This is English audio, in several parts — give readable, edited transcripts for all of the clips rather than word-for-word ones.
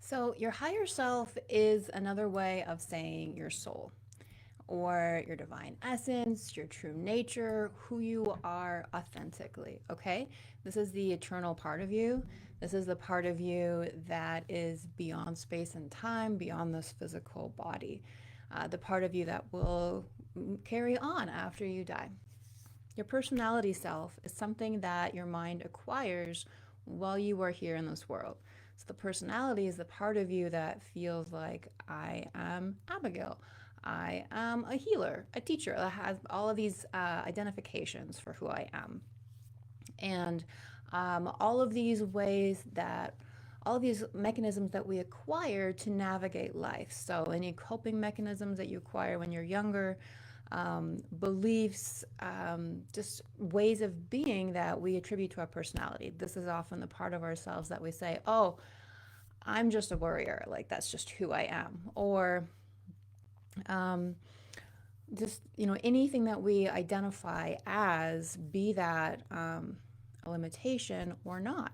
So, your higher self is another way of saying your soul or your divine essence, your true nature, who you are authentically. Okay? This is the eternal part of you. This is the part of you that is beyond space and time, beyond this physical body. The part of you that will carry on after you die. Your personality self is something that your mind acquires while you are here in this world. So the personality is the part of you that feels like I am Abigail. I am a healer, a teacher that has all of these identifications for who I am. And all of these ways that all of these mechanisms that we acquire to navigate life. So, any coping mechanisms that you acquire when you're younger, beliefs, just ways of being that we attribute to our personality. This is often the part of ourselves that we say, oh, I'm just a worrier. Like, that's just who I am. Or um, just, anything that we identify as, be that a limitation or not.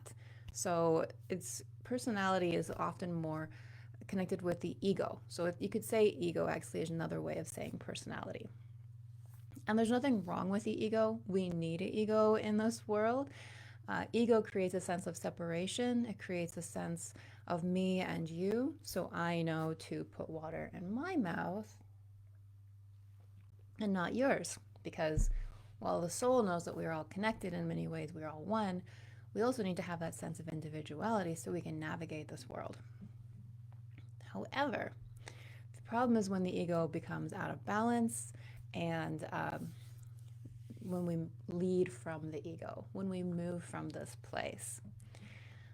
So, it's personality is often more connected with the ego. So, if you could say ego actually is another way of saying personality. And there's nothing wrong with the ego. We need an ego in this world. Ego creates a sense of separation. It creates a sense of me and you. So I know to put water in my mouth and not yours. Because while the soul knows that we're all connected in many ways, we're all one, we also need to have that sense of individuality so we can navigate this world. However, the problem is when the ego becomes out of balance and when we lead from the ego, when we move from this place.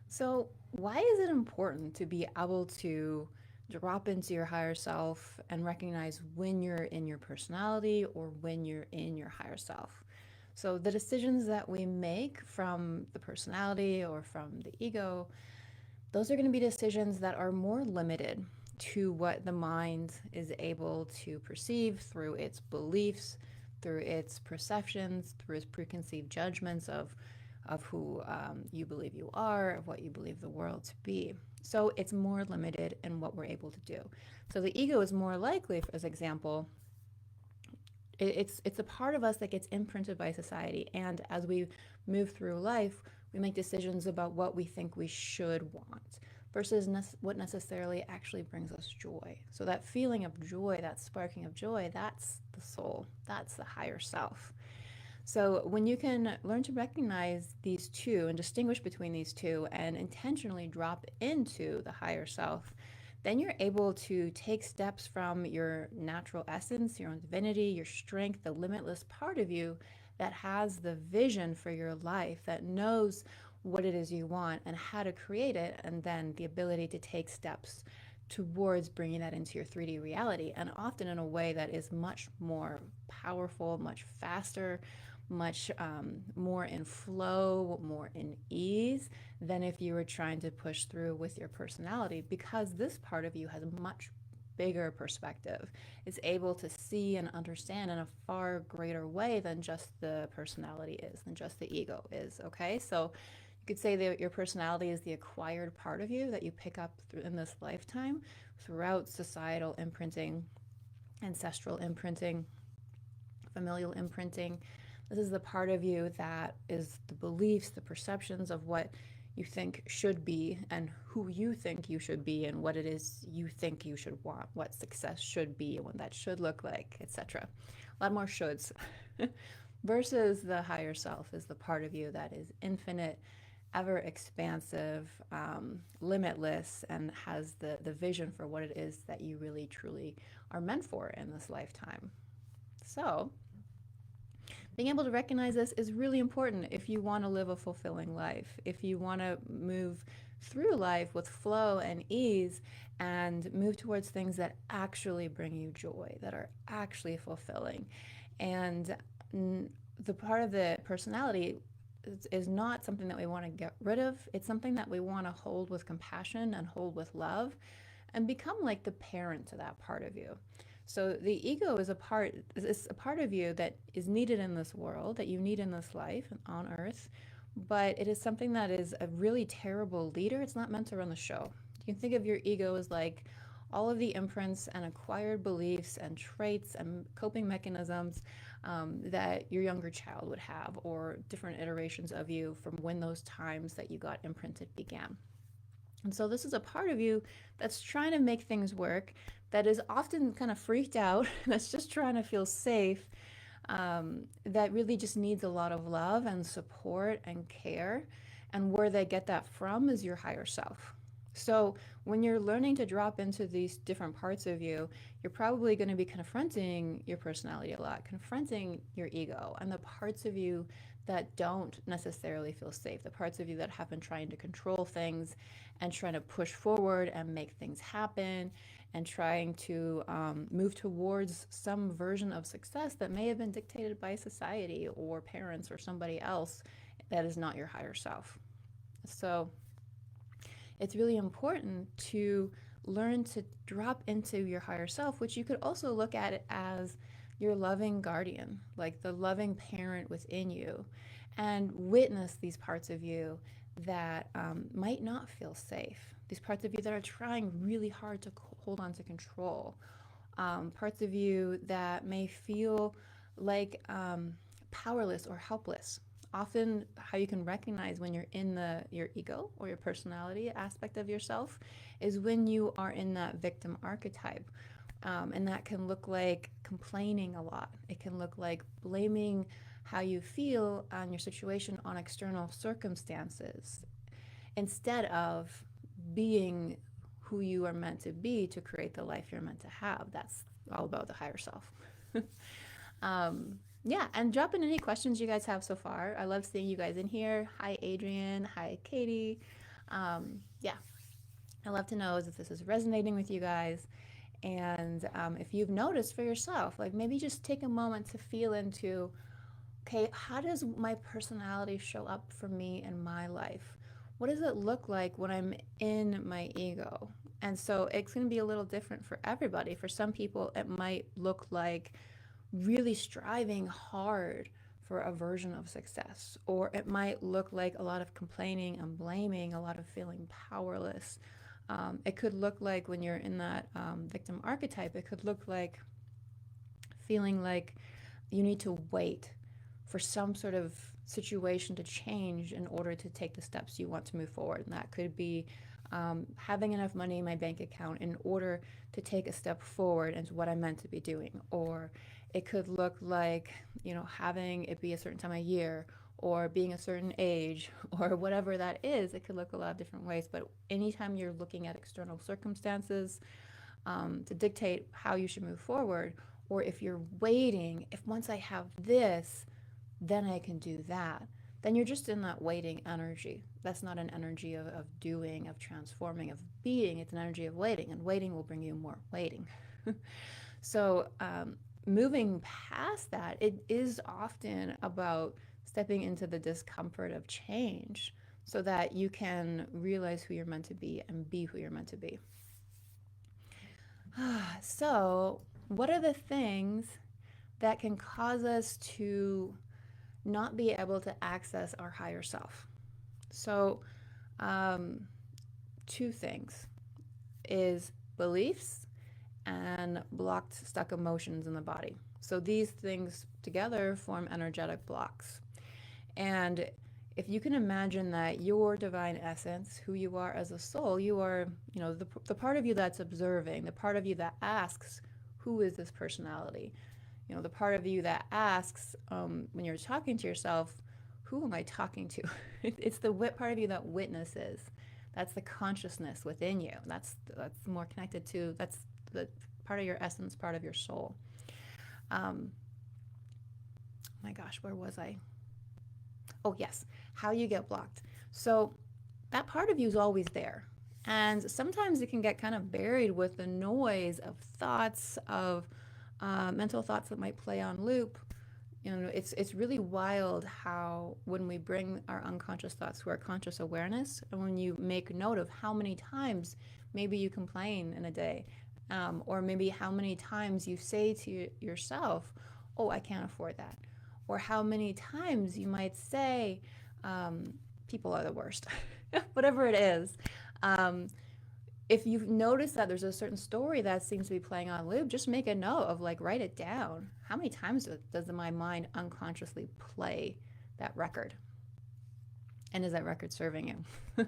So, why is it important to be able to drop into your higher self and recognize when you're in your personality or when you're in your higher self? So, the decisions that we make from the personality or from the ego, those are going to be decisions that are more limited to what the mind is able to perceive through its beliefs, through its perceptions, through its preconceived judgments of who you believe you are, of what you believe the world to be. So it's more limited in what we're able to do. So the ego is more likely, as example, it's a part of us that gets imprinted by society, and as we move through life, we make decisions about what we think we should want versus what necessarily actually brings us joy. So that feeling of joy, that sparking of joy, that's the soul, that's the higher self. So when you can learn to recognize these two and distinguish between these two and intentionally drop into the higher self, then you're able to take steps from your natural essence, your own divinity, your strength, the limitless part of you that has the vision for your life, that knows what it is you want and how to create it, and then the ability to take steps towards bringing that into your 3D reality, and often in a way that is much more powerful, much faster, much more in flow, more in ease than if you were trying to push through with your personality, because this part of you has a much bigger perspective. It's able to see and understand in a far greater way than just the personality is, than just the ego is. Okay, so you could say that your personality is the acquired part of you that you pick up in this lifetime throughout societal imprinting, ancestral imprinting, familial imprinting. This is the part of you that is the beliefs, the perceptions of what you think should be and who you think you should be and what it is you think you should want, what success should be, what that should look like, etc. A lot more shoulds. Versus the higher self is the part of you that is infinite, ever expansive, limitless, and has the vision for what it is that you really truly are meant for in this lifetime. So, being able to recognize this is really important if you want to live a fulfilling life, if you want to move through life with flow and ease and move towards things that actually bring you joy, that are actually fulfilling. And the part of the personality is not something that we want to get rid of. It's something that we want to hold with compassion and hold with love and become like the parent to that part of you. So the ego is a part of you that is needed in this world, that you need in this life on earth, but it is something that is a really terrible leader. It's not meant to run the show. You can think of your ego as like all of the imprints and acquired beliefs and traits and coping mechanisms that your younger child would have, or different iterations of you from when those times that you got imprinted began. And so this is a part of you that's trying to make things work, that is often kind of freaked out, that's just trying to feel safe, that really just needs a lot of love and support and care. And where they get that from is your higher self. So when you're learning to drop into these different parts of you, you're probably going to be confronting your personality a lot, confronting your ego and the parts of you that don't necessarily feel safe, the parts of you that have been trying to control things and trying to push forward and make things happen and trying to move towards some version of success that may have been dictated by society or parents or somebody else that is not your higher self. So it's really important to learn to drop into your higher self, which you could also look at it as your loving guardian, like the loving parent within you, and witness these parts of you that might not feel safe, these parts of you that are trying really hard to hold on to control, parts of you that may feel like powerless or helpless. Often, how you can recognize when you're in your ego or your personality aspect of yourself is when you are in that victim archetype. And that can look like complaining a lot. It can look like blaming how you feel on your situation on external circumstances instead of being who you are meant to be to create the life you're meant to have. That's all about the higher self. Yeah, and drop in any questions you guys have so far. I love seeing you guys in here. Hi, Adrian. Hi, Katie. Yeah, I love to know if this is resonating with you guys. And if you've noticed for yourself, like maybe just take a moment to feel into, okay, how does my personality show up for me in my life? What does it look like when I'm in my ego? And so it's going to be a little different for everybody. For some people, it might look like really striving hard for a version of success, or it might look like a lot of complaining and blaming, a lot of feeling powerless. It could look like when you're in that victim archetype, it could look like feeling like you need to wait for some sort of situation to change in order to take the steps you want to move forward. And that could be having enough money in my bank account in order to take a step forward into what I'm meant to be doing. Or it could look like, having it be a certain time of year, or being a certain age, or whatever that is. It could look a lot of different ways. But anytime you're looking at external circumstances to dictate how you should move forward, or if you're waiting, if once I have this, then I can do that, then you're just in that waiting energy. That's not an energy of doing, of transforming, of being. It's an energy of waiting, and waiting will bring you more waiting. So moving past that, it is often about stepping into the discomfort of change so that you can realize who you're meant to be and be who you're meant to be. So, what are the things that can cause us to not be able to access our higher self? So, two things is beliefs and blocked, stuck emotions in the body. So these things together form energetic blocks. And if you can imagine that your divine essence, who you are as a soul, you are, the part of you that's observing, the part of you that asks, who is this personality? The part of you that asks when you're talking to yourself, who am I talking to? It's the part of you that witnesses. That's the consciousness within you. That's more connected to, that's the part of your essence, part of your soul. My gosh, where was I? Oh, yes, how you get blocked. So that part of you is always there. And sometimes it can get kind of buried with the noise of thoughts, of mental thoughts that might play on loop. It's really wild how when we bring our unconscious thoughts to our conscious awareness, and when you make note of how many times maybe you complain in a day, or maybe how many times you say to yourself, oh, I can't afford that. Or how many times you might say, people are the worst, whatever it is. if you've noticed that there's a certain story that seems to be playing on loop, just make a note of, like, write it down. How many times does my mind unconsciously play that record? And is that record serving you?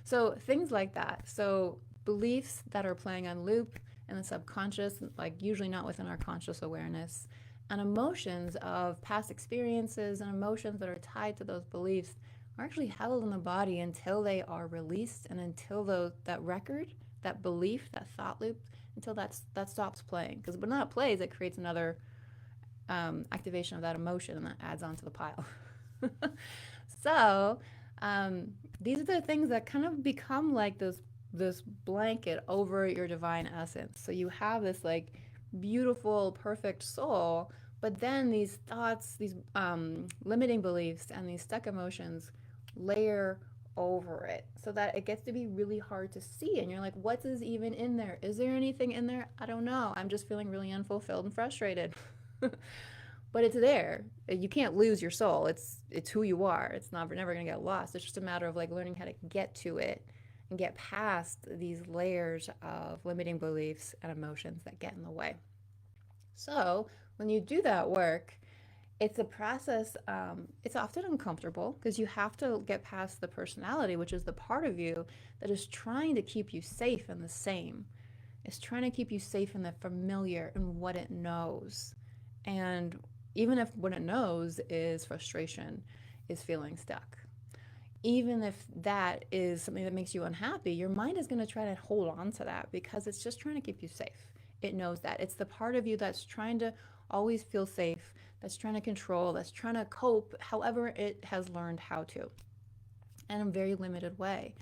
So things like that. So beliefs that are playing on loop in the subconscious, like usually not within our conscious awareness, and emotions of past experiences and emotions that are tied to those beliefs are actually held in the body until they are released, and until that record, that belief, that thought loop, until that stops playing. Because when that plays, it creates another activation of that emotion, and that adds on to the pile. So these are the things that kind of become like this blanket over your divine essence. So you have this like beautiful, perfect soul, but then these thoughts, these limiting beliefs, and these stuck emotions layer over it, so that it gets to be really hard to see. And you're like, what is even in there? Is there anything in there? I don't know. I'm just feeling really unfulfilled and frustrated. But it's there. You can't lose your soul. It's who you are. It's not, we're never going to get lost. It's just a matter of like learning how to get to it and get past these layers of limiting beliefs and emotions that get in the way. So when you do that work, it's a process. It's often uncomfortable because you have to get past the personality, which is the part of you that is trying to keep you safe and the same. It's trying to keep you safe in the familiar and what it knows. And even if what it knows is frustration, is feeling stuck, even if that is something that makes you unhappy, your mind is going to try to hold on to that because it's just trying to keep you safe. It knows that. It's the part of you that's trying to always feel safe, that's trying to control, that's trying to cope however it has learned how to, in a very limited way.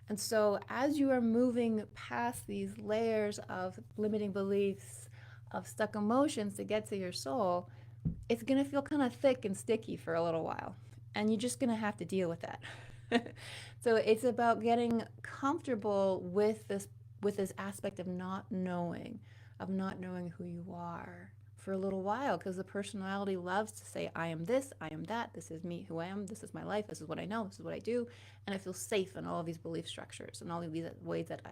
And so as you are moving past these layers of limiting beliefs, of stuck emotions to get to your soul, it's going to feel kind of thick and sticky for a little while. And you're just going to have to deal with that. So it's about getting comfortable with this aspect of not knowing who you are for a little while, because the personality loves to say, I am this, I am that, this is me, who I am, this is my life, this is what I know, this is what I do, and I feel safe in all of these belief structures and all of these ways that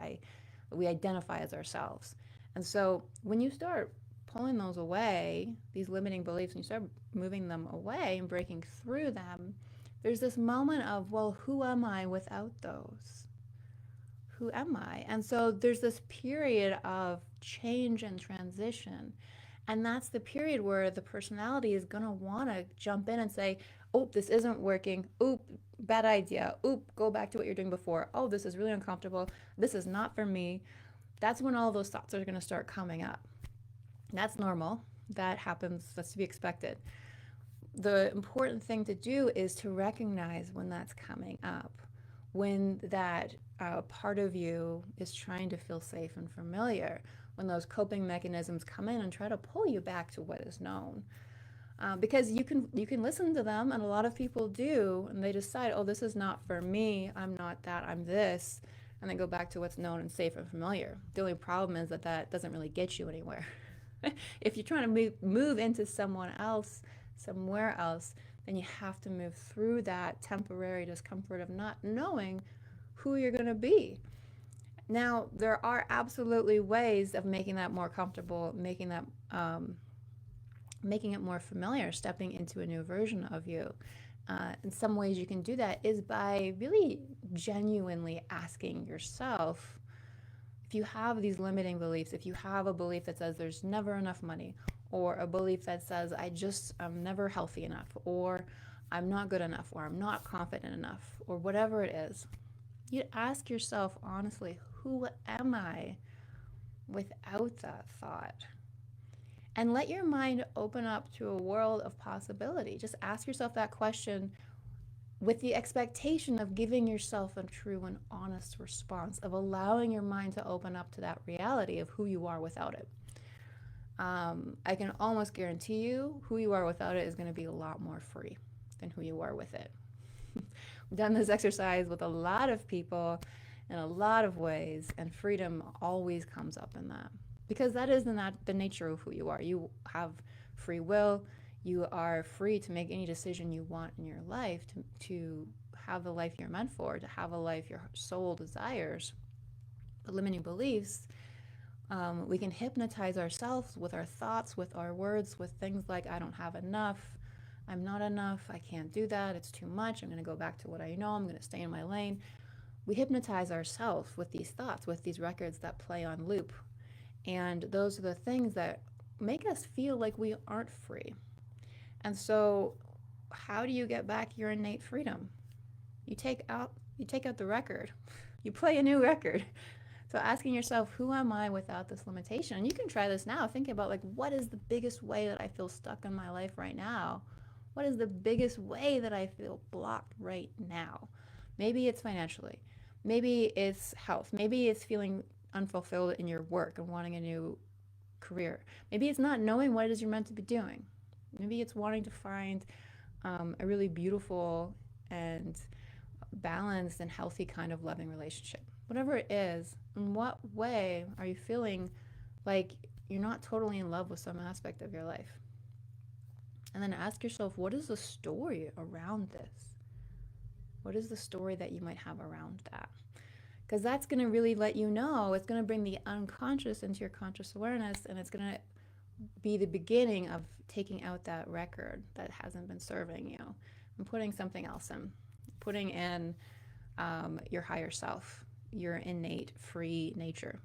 we identify as ourselves. And so when you start pulling those away, these limiting beliefs, and you start moving them away and breaking through them, there's this moment of, well, who am I without those? Who am I? And so there's this period of change and transition. And that's the period where the personality is going to want to jump in and say, oh, this isn't working. Oop, bad idea. Oop, go back to what you're doing before. Oh, this is really uncomfortable. This is not for me. That's when all those thoughts are going to start coming up. That's normal. That happens. That's to be expected. The important thing to do is to recognize when that's coming up, when that part of you is trying to feel safe and familiar, when those coping mechanisms come in and try to pull you back to what is known. Because you can listen to them, and a lot of people do, and they decide, oh, this is not for me, I'm not that, I'm this, and then go back to what's known and safe and familiar. The only problem is that that doesn't really get you anywhere. If you're trying to move into someone else, somewhere else, then you have to move through that temporary discomfort of not knowing who you're going to be. Now, there are absolutely ways of making that more comfortable, making it more familiar, stepping into a new version of you. In some ways you can do that is by really genuinely asking yourself, if you have these limiting beliefs, if you have a belief that says there's never enough money, or a belief that says I'm never healthy enough, or I'm not good enough, or I'm not confident enough, or whatever it is, you ask yourself honestly, who am I without that thought? And let your mind open up to a world of possibility. Just ask yourself that question with the expectation of giving yourself a true and honest response, of allowing your mind to open up to that reality of who you are without it. I can almost guarantee you who you are without it is going to be a lot more free than who you are with it. We've done this exercise with a lot of people in a lot of ways, and freedom always comes up in that, because that is the nature of who you are. You have free will. You are free to make any decision you want in your life, to have the life you're meant for, to have a life your soul desires. But limiting beliefs, we can hypnotize ourselves with our thoughts, with our words, with things like, I don't have enough, I'm not enough, I can't do that, it's too much, I'm going to go back to what I know, I'm going to stay in my lane. We hypnotize ourselves with these thoughts, with these records that play on loop. And those are the things that make us feel like we aren't free. And so, how do you get back your innate freedom? You take out the record. You play a new record. So asking yourself, who am I without this limitation? And you can try this now. Think about, like, what is the biggest way that I feel stuck in my life right now? What is the biggest way that I feel blocked right now? Maybe it's financially. Maybe it's health. Maybe it's feeling unfulfilled in your work and wanting a new career. Maybe it's not knowing what it is you're meant to be doing. Maybe it's wanting to find a really beautiful and balanced and healthy kind of loving relationship. Whatever it is, in what way are you feeling like you're not totally in love with some aspect of your life? And then ask yourself, what is the story around this? What is the story that you might have around that? Because that's going to really let you know, it's going to bring the unconscious into your conscious awareness, and it's going to be the beginning of taking out that record that hasn't been serving you and putting something else in, putting in your higher self, your innate free nature.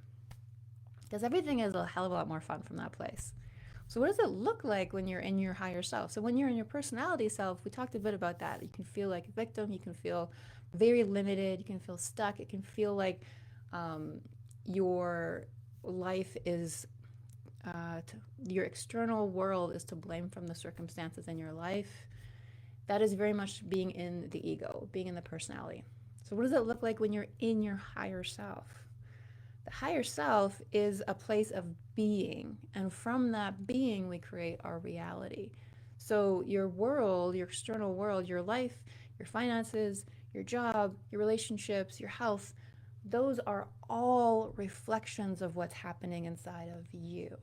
Because everything is a hell of a lot more fun from that place. So what does it look like when you're in your higher self? So when you're in your personality self, we talked a bit about that. You can feel like a victim. You can feel very limited. You can feel stuck. It can feel like your life is, your external world is to blame from the circumstances in your life. That is very much being in the ego, being in the personality. So what does it look like when you're in your higher self? The higher self is a place of being, and from that being, we create our reality. So your world, your external world, your life, your finances, your job, your relationships, your health, those are all reflections of what's happening inside of you.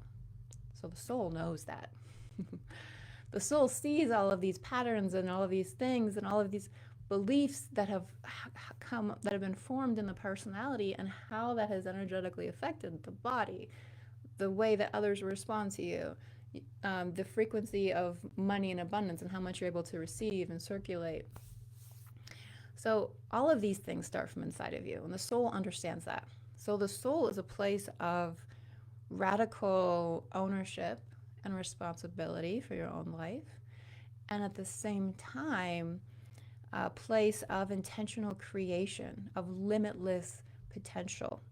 So the soul knows that. The soul sees all of these patterns and all of these things and all of these beliefs that have been formed in the personality, and how that has energetically affected the body, the way that others respond to you, the frequency of money and abundance, and how much you're able to receive and circulate. So all of these things start from inside of you, and the soul understands that. So the soul is a place of radical ownership and responsibility for your own life, and at the same time, a place of intentional creation, of limitless potential.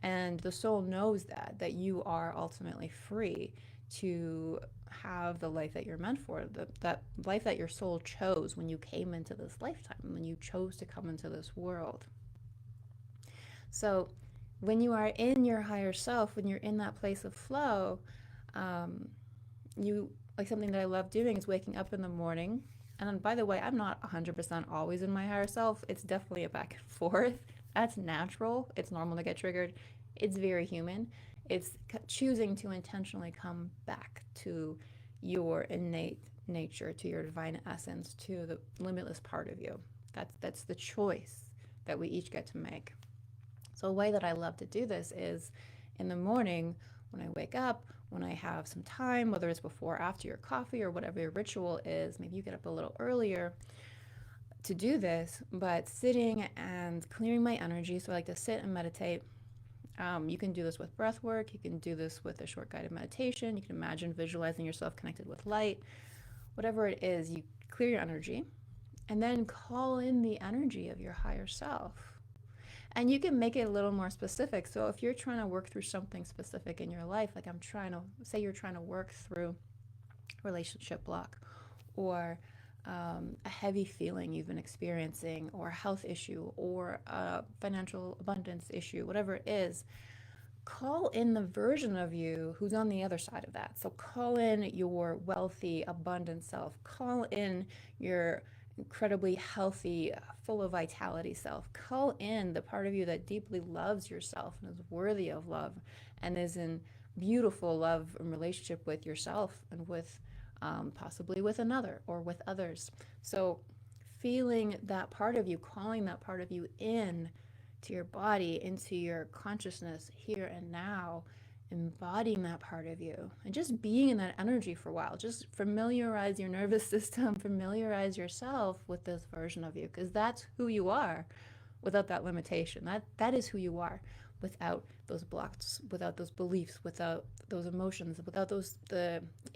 And the soul knows that you are ultimately free to have the life that you're meant for, that life that your soul chose when you came into this lifetime, when you chose to come into this world. So when you are in your higher self, when you're in that place of flow, you, like, something that I love doing is waking up in the morning. And then, by the way, I'm not 100% always in my higher self. It's definitely a back and forth. That's natural. It's normal to get triggered. It's very human. It's choosing to intentionally come back to your innate nature, to your divine essence, to the limitless part of you. That's the choice that we each get to make. So a way that I love to do this is in the morning when I wake up, when I have some time, whether it's before or after your coffee or whatever your ritual is. Maybe you get up a little earlier to do this, but sitting and clearing my energy. So I like to sit and meditate. You can do this with breath work. You can do this with a short guided meditation. You can imagine visualizing yourself connected with light. Whatever it is, you clear your energy and then call in the energy of your higher self. And you can make it a little more specific. So if you're trying to work through something specific in your life, like say you're trying to work through a relationship block, or a heavy feeling you've been experiencing, or a health issue, or a financial abundance issue, whatever it is, call in the version of you who's on the other side of that. So call in your wealthy, abundant self. Call in your incredibly healthy, full of vitality self. Call in the part of you that deeply loves yourself and is worthy of love and is in beautiful love and relationship with yourself and with possibly with another or with others. So feeling that part of you, calling that part of you in, to your body, into your consciousness here and now, embodying that part of you and just being in that energy for a while. Just familiarize your nervous system, familiarize yourself with this version of you, because that's who you are without that limitation. That is who you are without those blocks, without those beliefs, without those emotions, without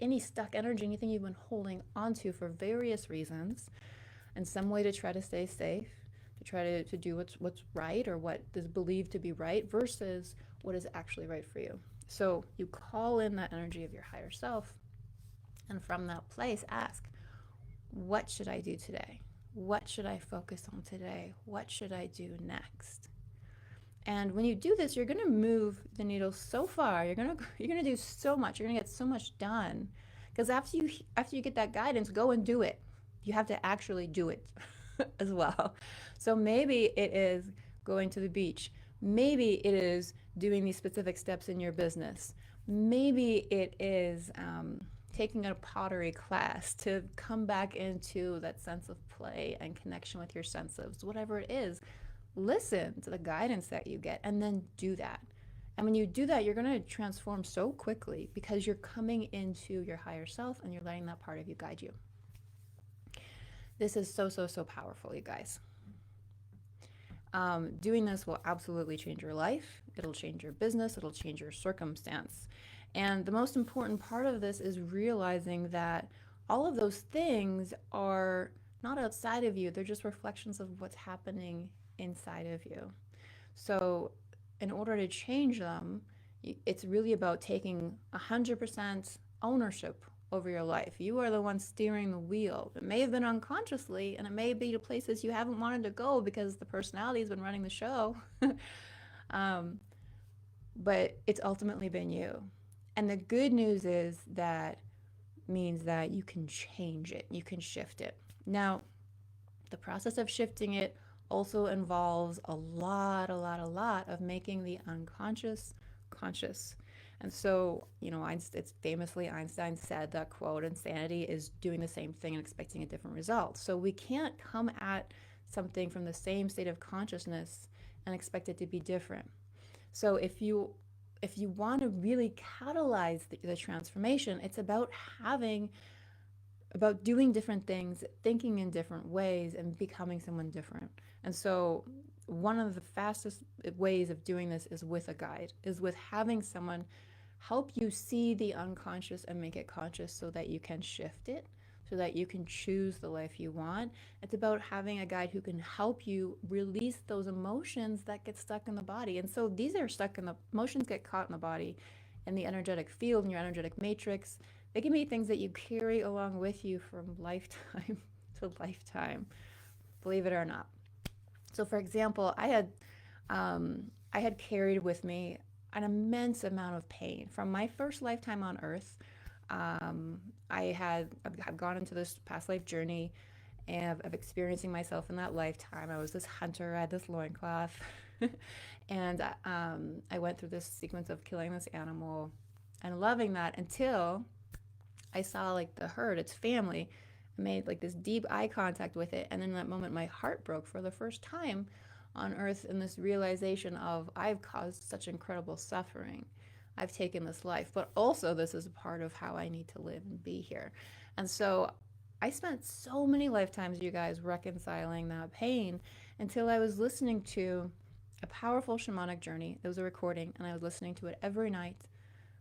any stuck energy, anything you've been holding onto for various reasons, in some way to try to stay safe, to try to do what's right or what is believed to be right versus what is actually right for you. So you call in that energy of your higher self, and from that place ask, what should I do today? What should I focus on today? What should I do next? And when you do this, you're going to move the needle so far. You're going to do so much. You're going to get so much done. Because after you get that guidance, go and do it. You have to actually do it as well. So maybe it is going to the beach. Maybe it is doing these specific steps in your business. Maybe it is taking a pottery class to come back into that sense of play and connection with your senses. Whatever it is, listen to the guidance that you get and then do that. And when you do that, you're going to transform so quickly because you're coming into your higher self and you're letting that part of you guide you. This is so, so, so powerful, you guys. Doing this will absolutely change your life. It'll change your business. It'll change your circumstance. And the most important part of this is realizing that all of those things are not outside of you. They're just reflections of what's happening inside of you. So in order to change them, it's really about taking 100% ownership over your life. You are the one steering the wheel. It may have been unconsciously, and it may be to places you haven't wanted to go because the personality has been running the show. But it's ultimately been you. And the good news is that means that you can change it. You can shift it. Now, the process of shifting it also involves a lot of making the unconscious conscious. And so, it's famously Einstein said that, quote, insanity is doing the same thing and expecting a different result. So we can't come at something from the same state of consciousness and expect it to be different. So if you want to really catalyze the transformation, it's about doing different things, thinking in different ways, and becoming someone different. And so one of the fastest ways of doing this is with a guide, is with having someone help you see the unconscious and make it conscious so that you can shift it, so that you can choose the life you want. It's about having a guide who can help you release those emotions that get stuck in the body. And so emotions get caught in the body, in the energetic field, in your energetic matrix. They can be things that you carry along with you from lifetime to lifetime, believe it or not. So for example, I had carried with me an immense amount of pain from my first lifetime on Earth. I've gone into this past life journey of experiencing myself in that lifetime. I was this hunter, I had this loincloth, and I went through this sequence of killing this animal and loving that until I saw the herd, its family. I made this deep eye contact with it, and in that moment my heart broke for the first time on Earth, in this realization of, I've caused such incredible suffering. I've taken this life, but also this is a part of how I need to live and be here. And so I spent so many lifetimes, you guys, reconciling that pain until I was listening to a powerful shamanic journey. There was a recording, and I was listening to it every night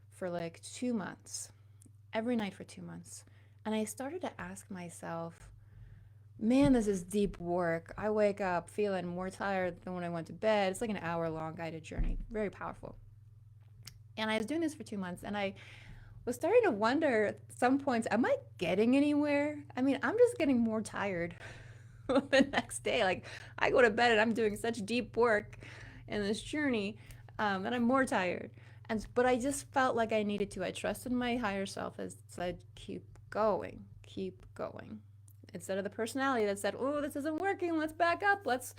for 2 months. Every night for 2 months. And I started to ask myself, man, this is deep work. I wake up feeling more tired than when I went to bed. It's an hour-long guided journey. Very powerful. And I was doing this for 2 months, and I was starting to wonder at some points, am I getting anywhere? I mean, I'm just getting more tired the next day. I go to bed and I'm doing such deep work in this journey that I'm more tired. But I just felt like I needed to. I trusted my higher self as said, keep going. Instead of the personality that said, oh, this isn't working, let's back up, let's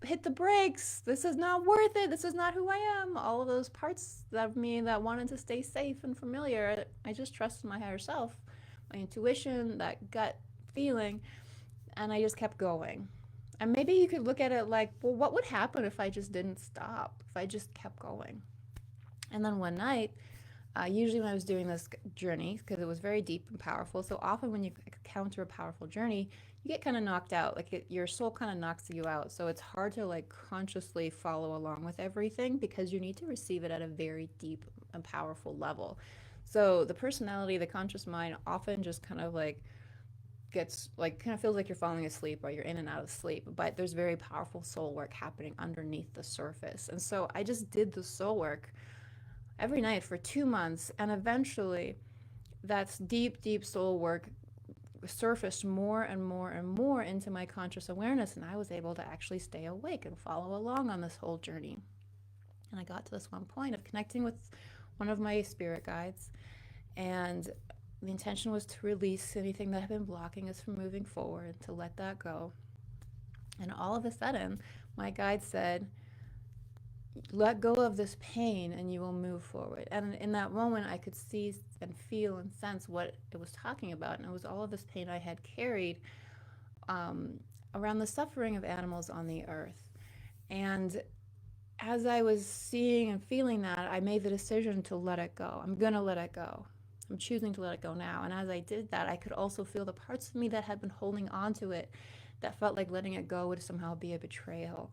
hit the brakes, this is not worth it, this is not who I am. All of those parts of me that wanted to stay safe and familiar, I just trusted my higher self, my intuition, that gut feeling, and I just kept going. And maybe you could look at it like, well, what would happen if I just didn't stop, if I just kept going? And then one night, usually when I was doing this journey, because it was very deep and powerful, so often when you encounter a powerful journey, you get kind of knocked out. Like your soul kind of knocks you out. So it's hard to like consciously follow along with everything because you need to receive it at a very deep and powerful level. So the personality, the conscious mind often just kind of like gets like kind of feels like you're falling asleep or you're in and out of sleep, but there's very powerful soul work happening underneath the surface. And so I just did the soul work every night for 2 months, and eventually that's deep, deep soul work surfaced more and more and more into my conscious awareness, and I was able to actually stay awake and follow along on this whole journey. And I got to this one point of connecting with one of my spirit guides, and the intention was to release anything that had been blocking us from moving forward, to let that go. And all of a sudden, my guide said, let go of this pain and you will move forward. And in that moment, I could see and feel and sense what it was talking about. And it was all of this pain I had carried around the suffering of animals on the earth. And as I was seeing and feeling that, I made the decision to let it go. I'm going to let it go. I'm choosing to let it go now. And as I did that, I could also feel the parts of me that had been holding on to it, that felt like letting it go would somehow be a betrayal.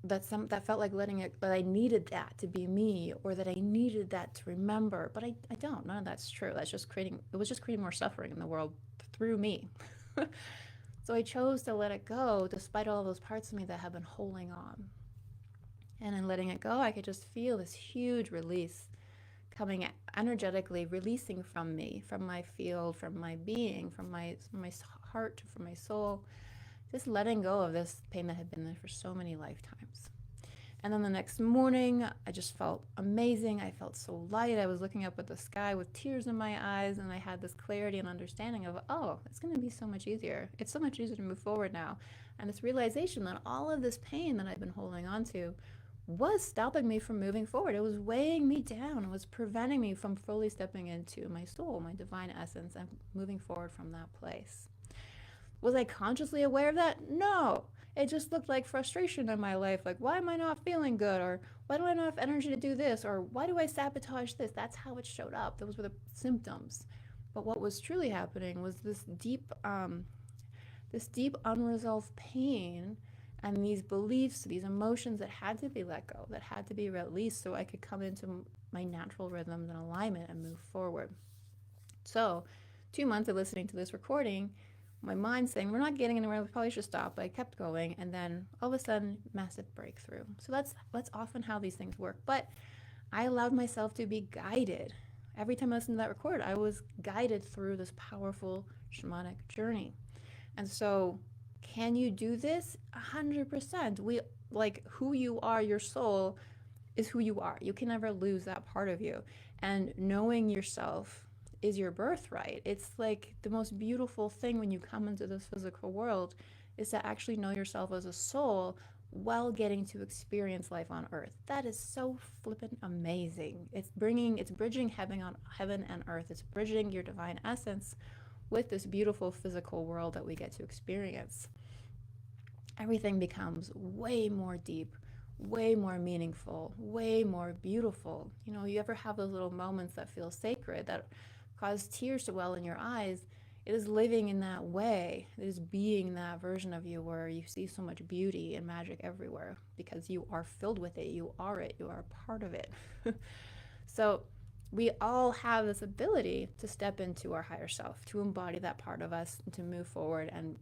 That felt like letting it, but I needed that to be me, or that I needed that to remember. But I don't. None of that's true. That's just creating, it was just creating more suffering in the world through me. So I chose to let it go despite all those parts of me that have been holding on. And in letting it go, I could just feel this huge release coming energetically, releasing from me, from my field, from my being, from my heart, from my soul, just letting go of this pain that had been there for so many lifetimes. And then the next morning, I just felt amazing. I felt so light. I was looking up at the sky with tears in my eyes, and I had this clarity and understanding of, oh, it's going to be so much easier. It's so much easier to move forward now. And this realization that all of this pain that I've been holding on to was stopping me from moving forward. It was weighing me down. It was preventing me from fully stepping into my soul, my divine essence, and moving forward from that place. Was I consciously aware of that? No. It just looked like frustration in my life. Like, why am I not feeling good? Or why do I not have energy to do this? Or why do I sabotage this? That's how it showed up. Those were the symptoms. But what was truly happening was this deep unresolved pain and these beliefs, these emotions that had to be let go, that had to be released so I could come into my natural rhythms and alignment and move forward. So 2 months of listening to this recording, my mind saying, we're not getting anywhere, we probably should stop. But I kept going, and then all of a sudden, massive breakthrough. So that's often how these things work. But I allowed myself to be guided. Every time I listened to that record, I was guided through this powerful shamanic journey. And so, can you do this? 100%. We, like, who you are, your soul is who you are. You can never lose that part of you. And knowing yourself is your birthright. It's like the most beautiful thing when you come into this physical world, is to actually know yourself as a soul while getting to experience life on earth. That is so flippin' amazing. It's bridging heaven and earth. It's bridging your divine essence with this beautiful physical world that we get to experience. Everything becomes way more deep, way more meaningful, way more beautiful. You know, you ever have those little moments that feel sacred, that cause tears to well in your eyes? It is living in that way. It is being that version of you where you see so much beauty and magic everywhere because you are filled with it. You are it. You are a part of it. So we all have this ability to step into our higher self, to embody that part of us, to move forward and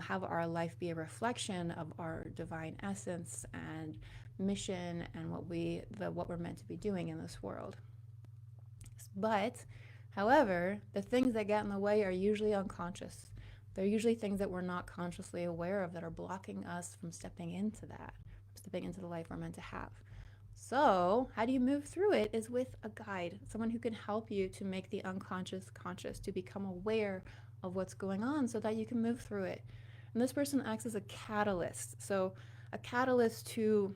have our life be a reflection of our divine essence and mission and what we're meant to be doing in this world. But however, the things that get in the way are usually unconscious. They're usually things that we're not consciously aware of that are blocking us from stepping into the life we're meant to have. So how do you move through it is with a guide, someone who can help you to make the unconscious conscious, to become aware of what's going on so that you can move through it. And this person acts as a catalyst. So a catalyst to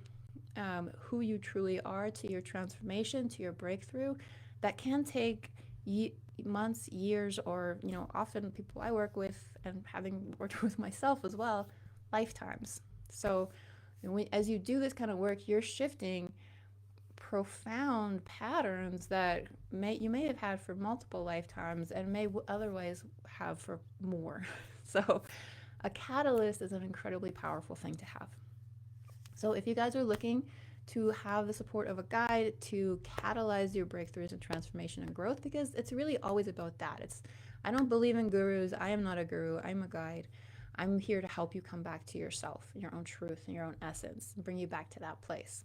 who you truly are, to your transformation, to your breakthrough. That can take months, years, or, you know, often people I work with, and having worked with myself as well, lifetimes. So as you do this kind of work, you're shifting profound patterns that you may have had for multiple lifetimes and may otherwise have for more. So a catalyst is an incredibly powerful thing to have. So if you guys are looking to have the support of a guide to catalyze your breakthroughs and transformation and growth, because it's really always about that. I don't believe in gurus. I am not a guru. I'm a guide. I'm here to help you come back to yourself, your own truth, and your own essence, and bring you back to that place.